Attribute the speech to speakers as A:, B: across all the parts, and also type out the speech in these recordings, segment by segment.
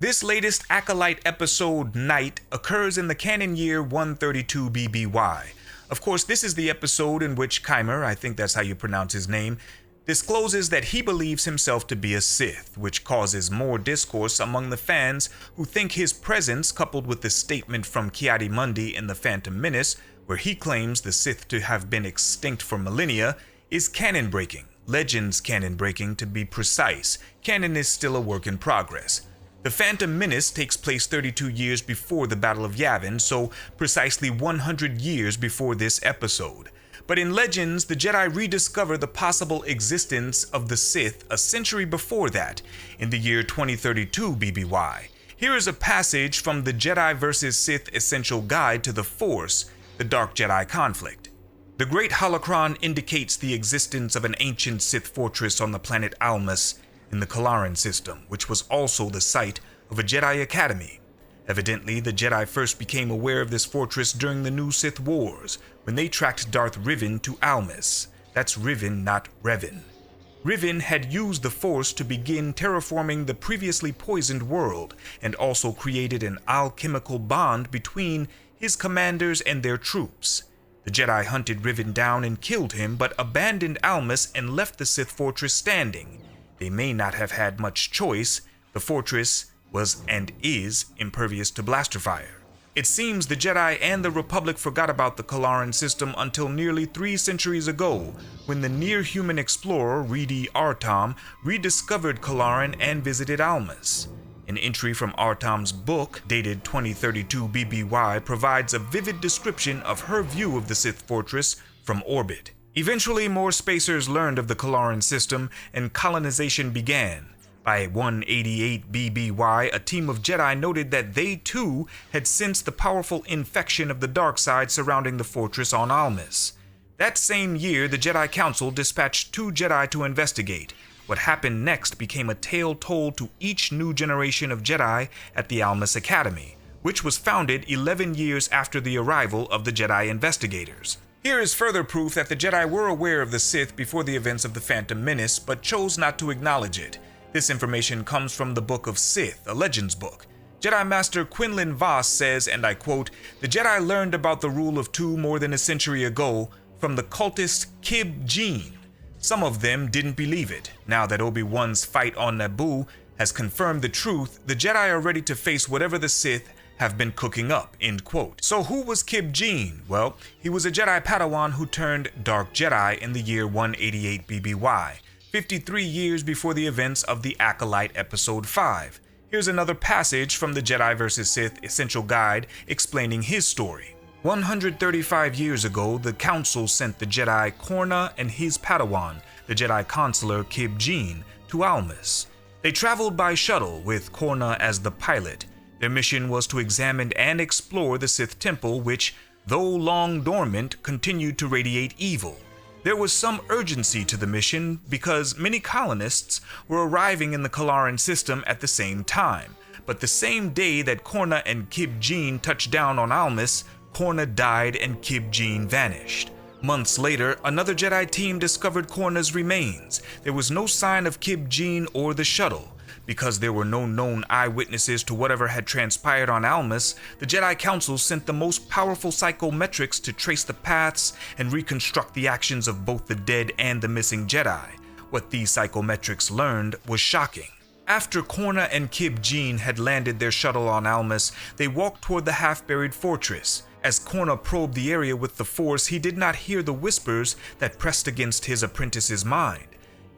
A: This latest Acolyte episode, Night, occurs in the canon year 132 BBY. Of course, this is the episode in which Khymer, I think that's how you pronounce his name, discloses that he believes himself to be a Sith, which causes more discourse among the fans who think his presence, coupled with the statement from Ki-Adi-Mundi in The Phantom Menace, where he claims the Sith to have been extinct for millennia, is canon breaking. Legends canon breaking, to be precise. Canon is still a work in progress. The Phantom Menace takes place 32 years before the Battle of Yavin, so precisely 100 years before this episode. But in Legends, the Jedi rediscover the possible existence of the Sith a century before that, in the year 2032 BBY. Here is a passage from the Jedi vs. Sith Essential Guide to the Force, the Dark Jedi Conflict. The Great Holocron indicates the existence of an ancient Sith fortress on the planet Almas, in the Callaran system, which was also the site of a Jedi Academy. Evidently, the Jedi first became aware of this fortress during the New Sith Wars, when they tracked Darth Revan to Almas. That's Revan, not Revan. Revan had used the Force to begin terraforming the previously poisoned world, and also created an alchemical bond between his commanders and their troops. The Jedi hunted Revan down and killed him, but abandoned Almas and left the Sith fortress standing. They may not have had much choice. The fortress was and is impervious to blaster fire. It seems the Jedi and the Republic forgot about the Callaran system until nearly 3 centuries ago, when the near-human explorer Reedy Artom rediscovered Callaran and visited Almas. An entry from Artom's book, dated 2032 BBY, provides a vivid description of her view of the Sith fortress from orbit. Eventually, more spacers learned of the Callaran system, and colonization began. By 188 BBY, a team of Jedi noted that they too had sensed the powerful infection of the dark side surrounding the fortress on Almas. That same year, the Jedi Council dispatched 2 Jedi to investigate. What happened next became a tale told to each new generation of Jedi at the Almas Academy, which was founded 11 years after the arrival of the Jedi investigators. Here is further proof that the Jedi were aware of the Sith before the events of the Phantom Menace, but chose not to acknowledge it. This information comes from the Book of Sith, a Legends book. Jedi Master Quinlan Vos says, and I quote, "The Jedi learned about the Rule of Two more than a century ago from the cultist Kib Jeen. Some of them didn't believe it. Now that Obi-Wan's fight on Naboo has confirmed the truth, the Jedi are ready to face whatever the Sith have been cooking up," end quote. So who was Kib Jeen? Well, he was a Jedi Padawan who turned Dark Jedi in the year 188 BBY, 53 years before the events of the Acolyte Episode 5. Here's another passage from the Jedi vs. Sith Essential Guide explaining his story. 135 years ago, the Council sent the Jedi Korna and his Padawan, the Jedi Consular Kib Jeen, to Almas. They traveled by shuttle, with Korna as the pilot. Their mission was to examine and explore the Sith Temple, which, though long dormant, continued to radiate evil. There was some urgency to the mission because many colonists were arriving in the Callaran system at the same time. But the same day that Korna and Kib Jeen touched down on Almas, Korna died and Kib Jeen vanished. Months later, another Jedi team discovered Korna's remains. There was no sign of Kib Jeen or the shuttle. Because there were no known eyewitnesses to whatever had transpired on Almas, the Jedi Council sent the most powerful psychometrics to trace the paths and reconstruct the actions of both the dead and the missing Jedi. What these psychometrics learned was shocking. After Korna and Kib Jeen had landed their shuttle on Almas, they walked toward the half-buried fortress. As Korna probed the area with the Force, he did not hear the whispers that pressed against his apprentice's mind.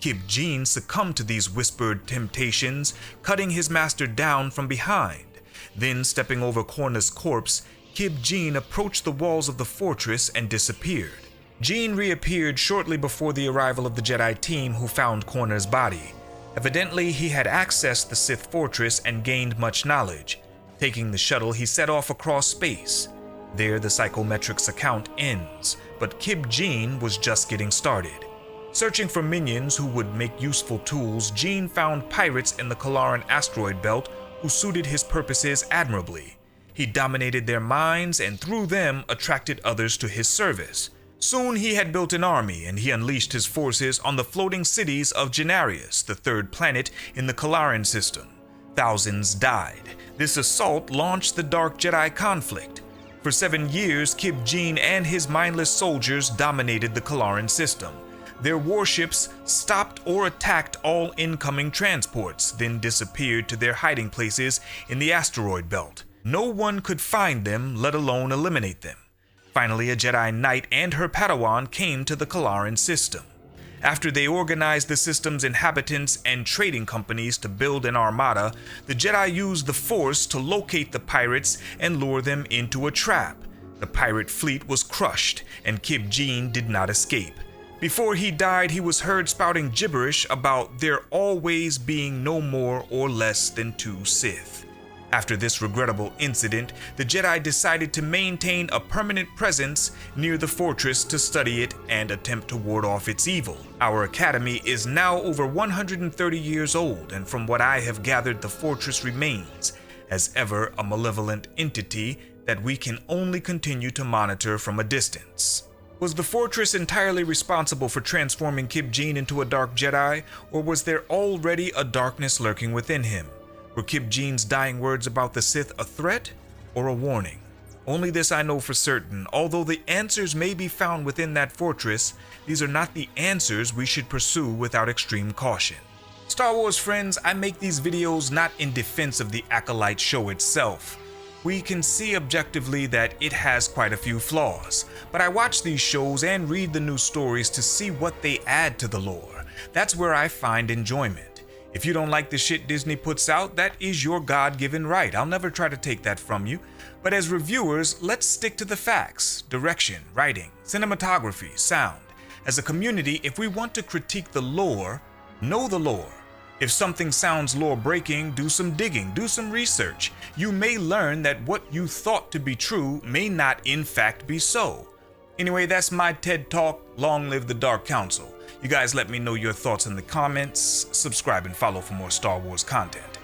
A: Kib Jeen succumbed to these whispered temptations, cutting his master down from behind. Then, stepping over Korna's corpse, Kib Jeen approached the walls of the fortress and disappeared. Jeen reappeared shortly before the arrival of the Jedi team who found Korna's body. Evidently, he had accessed the Sith fortress and gained much knowledge. Taking the shuttle, he set off across space. There, the psychometrics account ends, but Kib Jeen was just getting started. Searching for minions who would make useful tools, Jeen found pirates in the Callaran asteroid belt who suited his purposes admirably. He dominated their minds and through them attracted others to his service. Soon he had built an army, and he unleashed his forces on the floating cities of Genarius, the third planet in the Callaran system. Thousands died. This assault launched the Dark Jedi conflict. For 7 years, Kib Jeen and his mindless soldiers dominated the Kallaran system. Their warships stopped or attacked all incoming transports, then disappeared to their hiding places in the asteroid belt. No one could find them, let alone eliminate them. Finally, a Jedi Knight and her Padawan came to the Kallaran system. After they organized the system's inhabitants and trading companies to build an armada, the Jedi used the Force to locate the pirates and lure them into a trap. The pirate fleet was crushed, and Kib Jeen did not escape. Before he died, he was heard spouting gibberish about there always being no more or less than 2 Sith. After this regrettable incident, the Jedi decided to maintain a permanent presence near the fortress to study it and attempt to ward off its evil. Our academy is now over 130 years old, and from what I have gathered, the fortress remains, as ever, a malevolent entity that we can only continue to monitor from a distance. Was the fortress entirely responsible for transforming Kib Jeen into a Dark Jedi, or was there already a darkness lurking within him? Were Kib Jeen's dying words about the Sith a threat or a warning? Only this I know for certain. Although the answers may be found within that fortress, these are not the answers we should pursue without extreme caution. Star Wars friends, I make these videos not in defense of the Acolyte show itself. We can see objectively that it has quite a few flaws, but I watch these shows and read the new stories to see what they add to the lore. That's where I find enjoyment. If you don't like the shit Disney puts out, that is your God-given right. I'll never try to take that from you. But as reviewers, let's stick to the facts: direction, writing, cinematography, sound. As a community, if we want to critique the lore, know the lore. If something sounds lore-breaking, do some digging, do some research. You may learn that what you thought to be true may not in fact be so. Anyway, that's my TED Talk. Long live the Dark Council. You guys let me know your thoughts in the comments. Subscribe and follow for more Star Wars content.